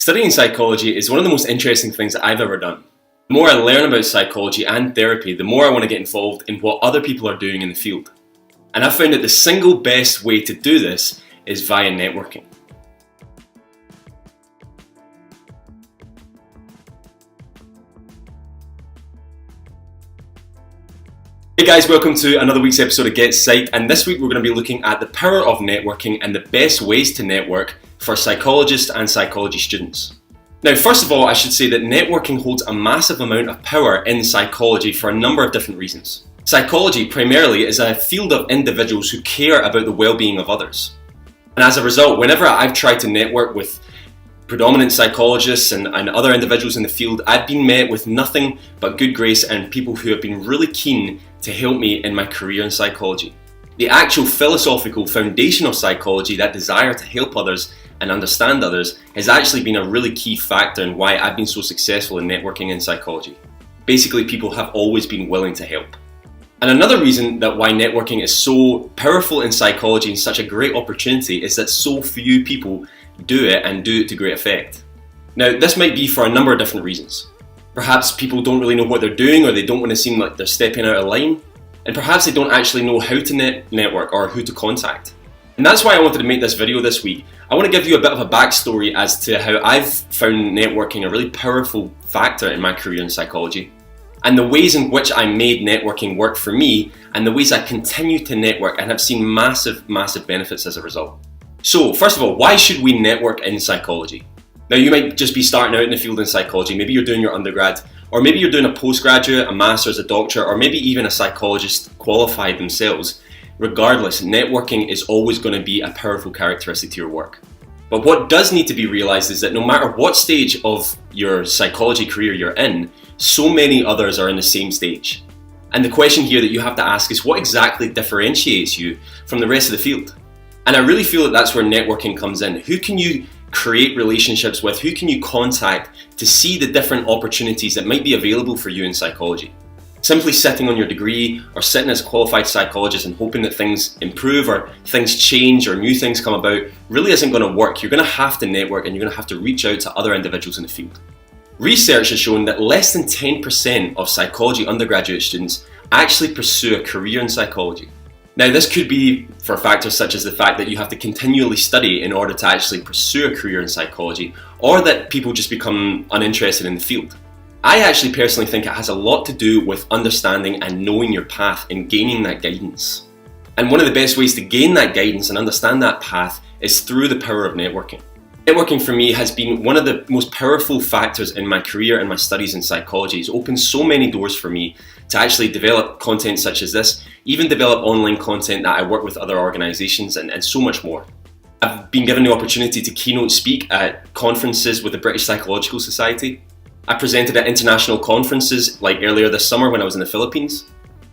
Studying psychology is one of the most interesting things that I've ever done. The more I learn about psychology and therapy, the more I want to get involved in what other people are doing in the field. And I've found that the single best way to do this is via networking. Hey guys, welcome to another week's episode of GetPsyched, and this week we're going to be looking at the power of networking and the best ways to network for psychologists and psychology students. Now, first of all, I should say that networking holds a massive amount of power in psychology for a number of different reasons. Psychology primarily is a field of individuals who care about the well-being of others. And as a result, whenever I've tried to network with predominant psychologists and other individuals in the field, I've been met with nothing but good grace and people who have been really keen to help me in my career in psychology. The actual philosophical foundation of psychology, that desire to help others and understand others, has actually been a really key factor in why I've been so successful in networking in psychology. Basically, people have always been willing to help. And another reason that why networking is so powerful in psychology and such a great opportunity is that so few people do it and do it to great effect. Now, this might be for a number of different reasons. Perhaps people don't really know what they're doing, or they don't want to seem like they're stepping out of line. And perhaps they don't actually know how to network or who to contact. And that's why I wanted to make this video this week. I want to give you a bit of a backstory as to how I've found networking a really powerful factor in my career in psychology, and the ways in which I made networking work for me, and the ways I continue to network and have seen massive benefits as a result. So, first of all, why should we network in psychology? Now, you might just be starting out in the field in psychology. Maybe you're doing your undergrad, or maybe you're doing a postgraduate, a master's, a doctorate, or maybe even a psychologist qualified themselves. Regardless, networking is always going to be a powerful characteristic to your work. But what does need to be realized is that no matter what stage of your psychology career you're in, so many others are in the same stage. And the question here that you have to ask is, what exactly differentiates you from the rest of the field? And I really feel that that's where networking comes in. Who can you create relationships with? Who can you contact to see the different opportunities that might be available for you in psychology? Simply sitting on your degree or sitting as a qualified psychologist and hoping that things improve or things change or new things come about really isn't going to work. You're going to have to network, and you're going to have to reach out to other individuals in the field. Research has shown that less than 10% of psychology undergraduate students actually pursue a career in psychology. Now, this could be for factors such as the fact that you have to continually study in order to actually pursue a career in psychology, or that people just become uninterested in the field. I actually personally think it has a lot to do with understanding and knowing your path and gaining that guidance. And one of the best ways to gain that guidance and understand that path is through the power of networking. Networking for me has been one of the most powerful factors in my career and my studies in psychology. It's opened so many doors for me to actually develop content such as this, even develop online content that I work with other organisations and so much more. I've been given the opportunity to keynote speak at conferences with the British Psychological Society. I presented at international conferences like earlier this summer when I was in the Philippines.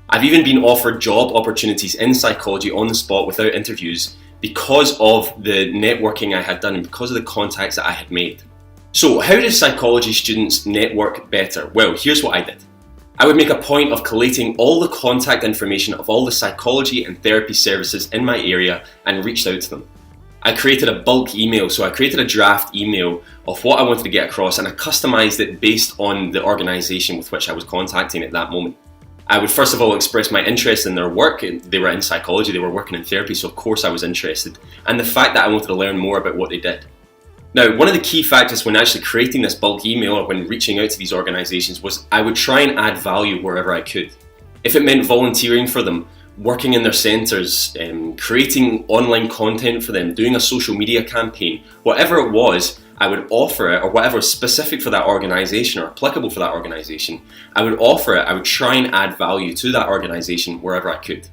I've even been offered job opportunities in psychology on the spot without interviews because of the networking I had done and because of the contacts that I had made. So how do psychology students network better? Well, here's what I did. I would make a point of collating all the contact information of all the psychology and therapy services in my area and reached out to them. I created a bulk email, so I created a draft email of what I wanted to get across, and I customized it based on the organisation with which I was contacting at that moment. I would first of all express my interest in their work. They were in psychology, they were working in therapy, so of course I was interested, and the fact that I wanted to learn more about what they did. Now, one of the key factors when actually creating this bulk email or when reaching out to these organisations was I would try and add value wherever I could. If it meant volunteering for them, working in their centres, creating online content for them, doing a social media campaign, whatever it was, I would offer it, or whatever was specific for that organisation or applicable for that organisation, I would offer it. I would try and add value to that organisation wherever I could.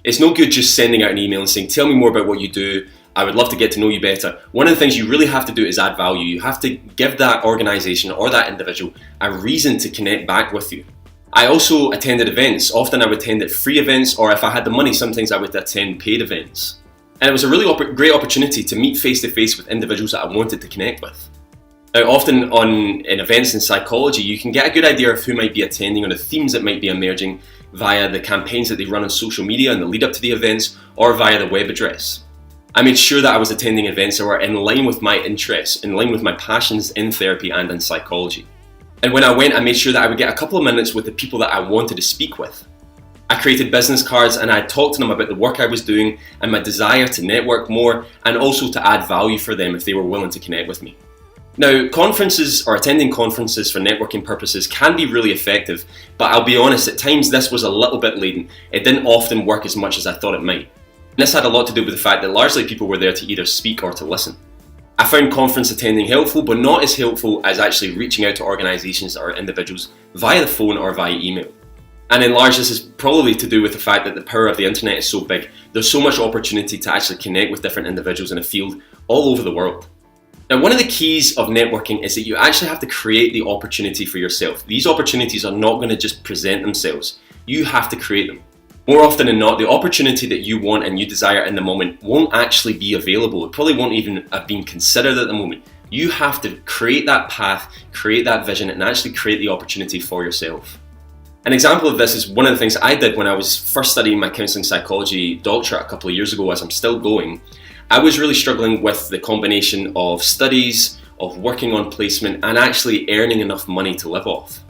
It's no good just sending out an email and saying, tell me more about what you do, I would love to get to know you better. One of the things you really have to do is add value. You have to give that organisation or that individual a reason to connect back with you. I also attended events. Often I would attend at free events, or if I had the money, sometimes I would attend paid events. And it was a really great opportunity to meet face to face with individuals that I wanted to connect with. Now, often in events in psychology, you can get a good idea of who might be attending or the themes that might be emerging via the campaigns that they run on social media in the lead up to the events, or via the web address. I made sure that I was attending events that were in line with my interests, in line with my passions in therapy and in psychology. And when I went, I made sure that I would get a couple of minutes with the people that I wanted to speak with. I created business cards and I talked to them about the work I was doing and my desire to network more and also to add value for them if they were willing to connect with me. Now, conferences or attending conferences for networking purposes can be really effective, but I'll be honest, at times this was a little bit laden. It didn't often work as much as I thought it might. And this had a lot to do with the fact that largely people were there to either speak or to listen. I found conference attending helpful, but not as helpful as actually reaching out to organisations or individuals via the phone or via email. And in large, this is probably to do with the fact that the power of the internet is so big. There's so much opportunity to actually connect with different individuals in a field all over the world. Now, one of the keys of networking is that you actually have to create the opportunity for yourself. These opportunities are not going to just present themselves. You have to create them. More often than not, the opportunity that you want and you desire in the moment won't actually be available. It probably won't even have been considered at the moment. You have to create that path, create that vision, and actually create the opportunity for yourself. An example of this is one of the things I did when I was first studying my counselling psychology doctorate a couple of years ago, as I'm still going. I was really struggling with the combination of studies, of working on placement, and actually earning enough money to live off.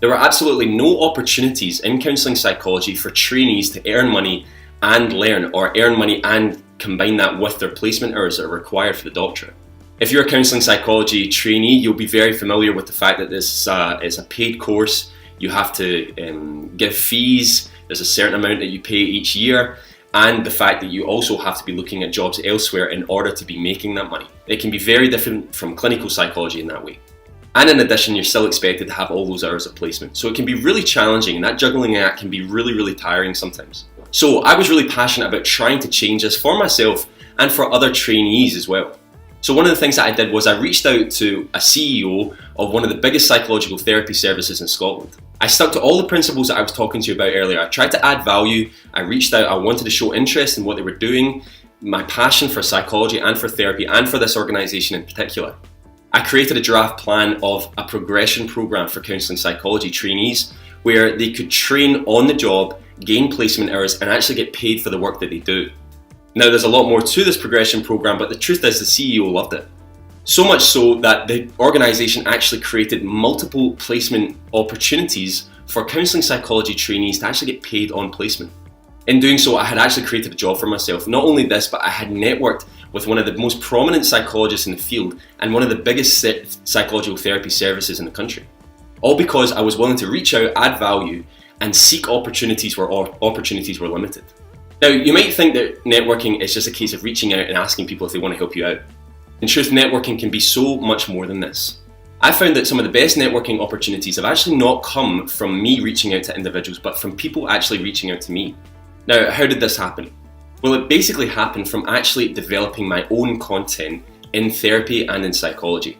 There were absolutely no opportunities in counselling psychology for trainees to earn money and learn, or earn money and combine that with their placement hours that are required for the doctorate. If you're a counselling psychology trainee, you'll be very familiar with the fact that this is a paid course. You have to give fees, there's a certain amount that you pay each year, and the fact that you also have to be looking at jobs elsewhere in order to be making that money. It can be very different from clinical psychology in that way. And in addition, you're still expected to have all those hours of placement. So it can be really challenging, and that juggling act can be really, really tiring sometimes. So I was really passionate about trying to change this for myself and for other trainees as well. So one of the things that I did was I reached out to a CEO of one of the biggest psychological therapy services in Scotland. I stuck to all the principles that I was talking to you about earlier. I tried to add value, I reached out, I wanted to show interest in what they were doing, my passion for psychology and for therapy and for this organisation in particular. I created a draft plan of a progression programme for counselling psychology trainees where they could train on the job, gain placement hours and actually get paid for the work that they do. Now there's a lot more to this progression programme, but the truth is the CEO loved it. So much so that the organisation actually created multiple placement opportunities for counselling psychology trainees to actually get paid on placement. In doing so, I had actually created a job for myself. Not only this, but I had networked with one of the most prominent psychologists in the field and one of the biggest psychological therapy services in the country. All because I was willing to reach out, add value, and seek opportunities where opportunities were limited. Now, you might think that networking is just a case of reaching out and asking people if they want to help you out. In truth, networking can be so much more than this. I found that some of the best networking opportunities have actually not come from me reaching out to individuals, but from people actually reaching out to me. Now, how did this happen? Well, it basically happened from actually developing my own content in therapy and in psychology.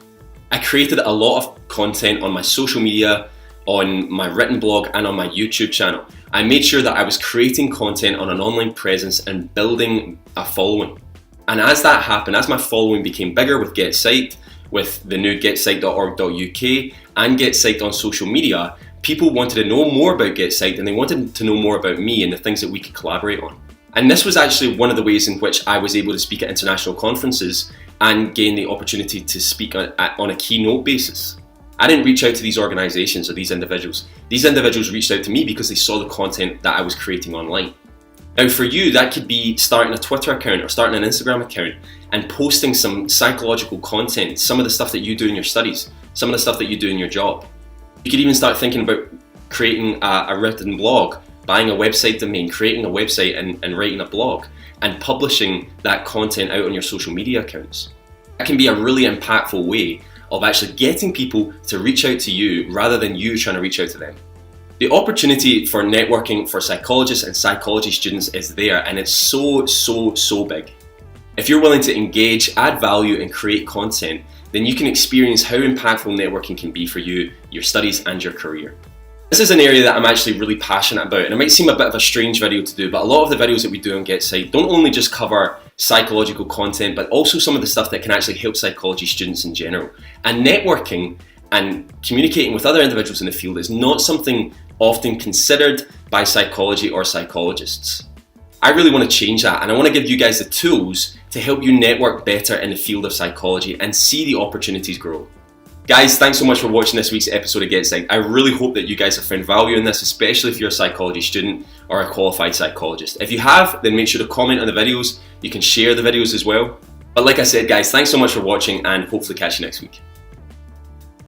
I created a lot of content on my social media, on my written blog, and on my YouTube channel. I made sure that I was creating content on an online presence and building a following. And as that happened, as my following became bigger with GetPsyched, with the new getpsyched.org.uk and GetPsyched on social media, people wanted to know more about GetPsyched and they wanted to know more about me and the things that we could collaborate on. And this was actually one of the ways in which I was able to speak at international conferences and gain the opportunity to speak on a keynote basis. I didn't reach out to these organisations or these individuals. These individuals reached out to me because they saw the content that I was creating online. Now for you, that could be starting a Twitter account or starting an Instagram account and posting some psychological content, some of the stuff that you do in your studies, some of the stuff that you do in your job. You could even start thinking about creating a written blog, buying a website domain, creating a website and writing a blog and publishing that content out on your social media accounts. That can be a really impactful way of actually getting people to reach out to you rather than you trying to reach out to them. The opportunity for networking for psychologists and psychology students is there, and it's so big. If you're willing to engage, add value and create content, then you can experience how impactful networking can be for you, your studies and your career. This is an area that I'm actually really passionate about, and it might seem a bit of a strange video to do, but a lot of the videos that we do on GetPsyched don't only just cover psychological content, but also some of the stuff that can actually help psychology students in general. And networking and communicating with other individuals in the field is not something often considered by psychology or psychologists. I really want to change that, and I want to give you guys the tools to help you network better in the field of psychology and see the opportunities grow. Guys, thanks so much for watching this week's episode of GetPsyched. I really hope that you guys have found value in this, especially if you're a psychology student or a qualified psychologist. If you have, then make sure to comment on the videos. You can share the videos as well. But like I said, guys, thanks so much for watching, and hopefully catch you next week.